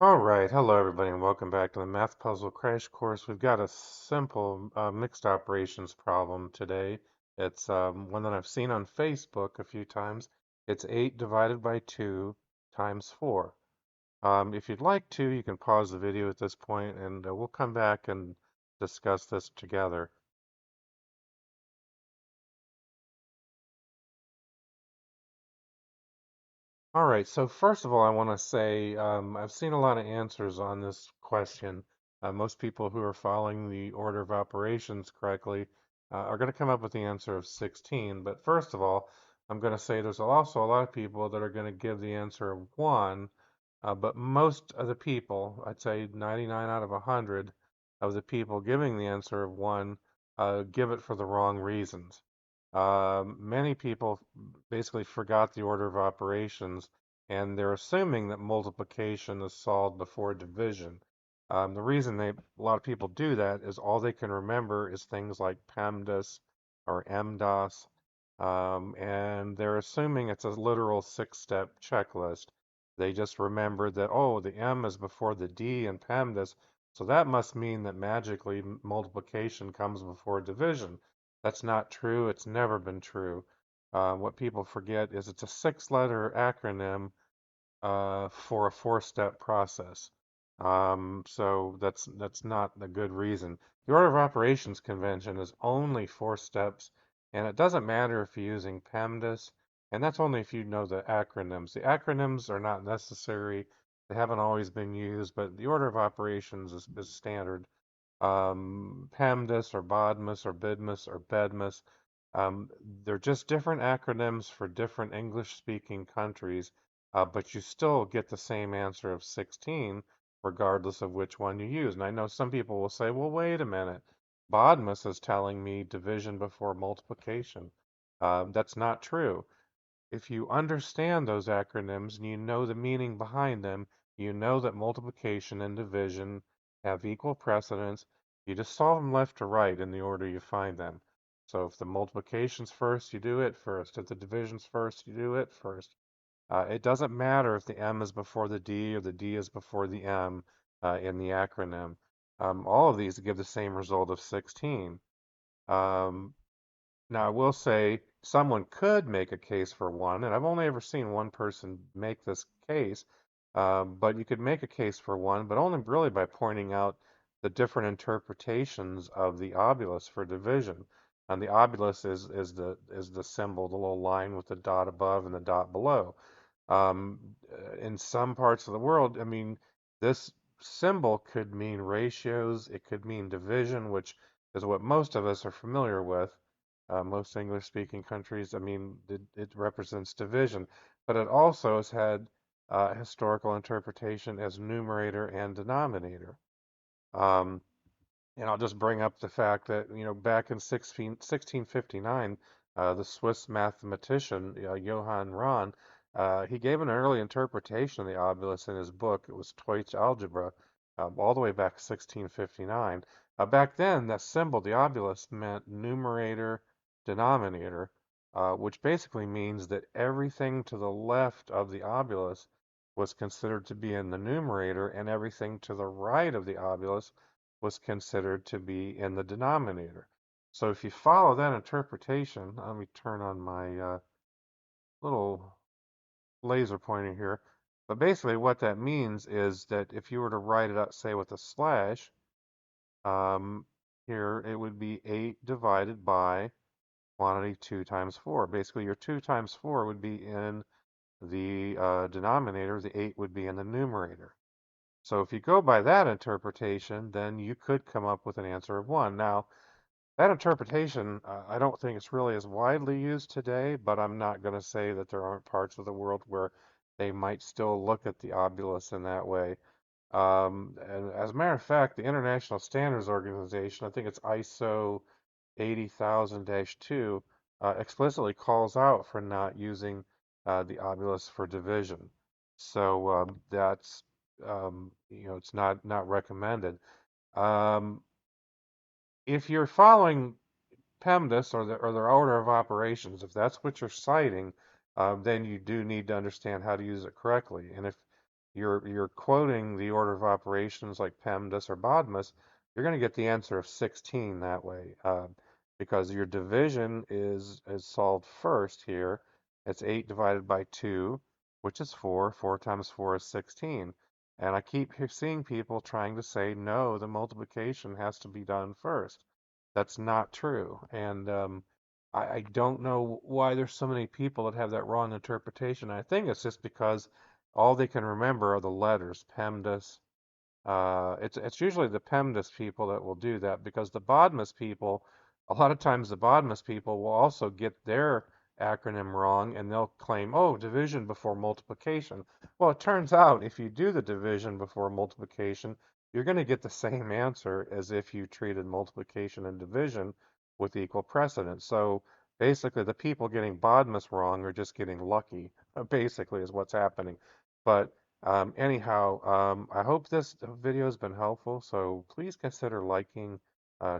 All right, hello everybody, and welcome back to the Math Puzzle Crash Course. We've got a simple mixed operations problem today. It's one that I've seen on Facebook a few times. It's 8 divided by 2 times 4. If you'd like to, you can pause the video at this point, and we'll come back and discuss this together. All right, so first of all, I want to say I've seen a lot of answers on this question. Most people who are following the order of operations correctly are going to come up with the answer of 16. But first of all, I'm going to say there's also a lot of people that are going to give the answer of 1, but most of the people, I'd say 99 out of 100 of the people giving the answer of 1, give it for the wrong reasons. Many people basically forgot the order of operations, and they're assuming that multiplication is solved before division. The reason a lot of people do that is all they can remember is things like PEMDAS or MDOS, and they're assuming it's a literal six-step checklist. They just remember that, oh, the M is before the D in PEMDAS, so that must mean that magically multiplication comes before division. That's not true. It's never been true. What people forget is it's a six-letter acronym for a four-step process. So that's not a good reason. The order of operations convention is only four steps, and it doesn't matter if you're using PEMDAS, and that's only if you know the acronyms. The acronyms are not necessary. They haven't always been used, but the order of operations is standard. PEMDAS or BODMAS or BIDMAS or BEDMAS. Um, they're just different acronyms for different English-speaking countries, but you still get the same answer of 16, regardless of which one you use. And I know some people will say, well, wait a minute. BODMAS is telling me division before multiplication. That's not true. If you understand those acronyms and you know the meaning behind them, you know that multiplication and division have equal precedence. You just solve them left to right in the order you find them. So if the multiplication's first, you do it first. If the division's first, you do it first. It doesn't matter if the M is before the D or the D is before the M in the acronym. All of these give the same result of 16. Um, Now, I will say someone could make a case for 1, and I've only ever seen one person make this case, but you could make a case for 1, but only really by pointing out the different interpretations of the obulus for division. And the obulus is the symbol, the little line with the dot above and the dot below. In some parts of the world, I mean, this symbol could mean ratios, it could mean division, which is what most of us are familiar with. Most English-speaking countries, I mean, it represents division, but it also has had historical interpretation as numerator and denominator. Um, and I'll just bring up the fact that, back in 1659, the Swiss mathematician Johann Rahn, he gave an early interpretation of the obulus in his book. It was Deutsche Algebra, all the way back 1659. Back then, that symbol, the obulus, meant numerator, denominator, which basically means that everything to the left of the obulus was considered to be in the numerator, and everything to the right of the obulus was considered to be in the denominator. So if you follow that interpretation, let me turn on my little laser pointer here. But basically what that means is that if you were to write it out, say with a slash, um, here it would be 8 divided by quantity 2 times 4. Basically your 2 times 4 would be in the denominator, the 8 would be in the numerator. So if you go by that interpretation, then you could come up with an answer of 1. Now, that interpretation, I don't think it's really as widely used today, but I'm not going to say that there aren't parts of the world where they might still look at the obulus in that way. And as a matter of fact, the International Standards Organization, I think it's ISO 80,000-2, explicitly calls out for not using the obulus for division. So that's, it's not recommended. Um, if you're following PEMDAS or the order of operations, if that's what you're citing, then you do need to understand how to use it correctly. And you're quoting the order of operations like PEMDAS or BODMAS, you're going to get the answer of 16 that way, because your division is solved first here. It's 8 divided by 2, which is 4. 4 times 4 is 16. And I keep seeing people trying to say, no, the multiplication has to be done first. That's not true. And I don't know why there's so many people that have that wrong interpretation. I think it's just because all they can remember are the letters, PEMDAS. It's usually the PEMDAS people that will do that because the BODMAS people, a lot of times the BODMAS people will also get their acronym wrong and they'll claim, oh, division before multiplication. Well, it turns out if you do the division before multiplication, you're going to get the same answer as if you treated multiplication and division with equal precedence. So basically, the people getting BODMAS wrong are just getting lucky, basically, is what's happening. But anyhow, I hope this video has been helpful. So please consider liking,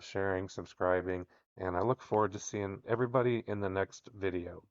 sharing, subscribing, and I look forward to seeing everybody in the next video.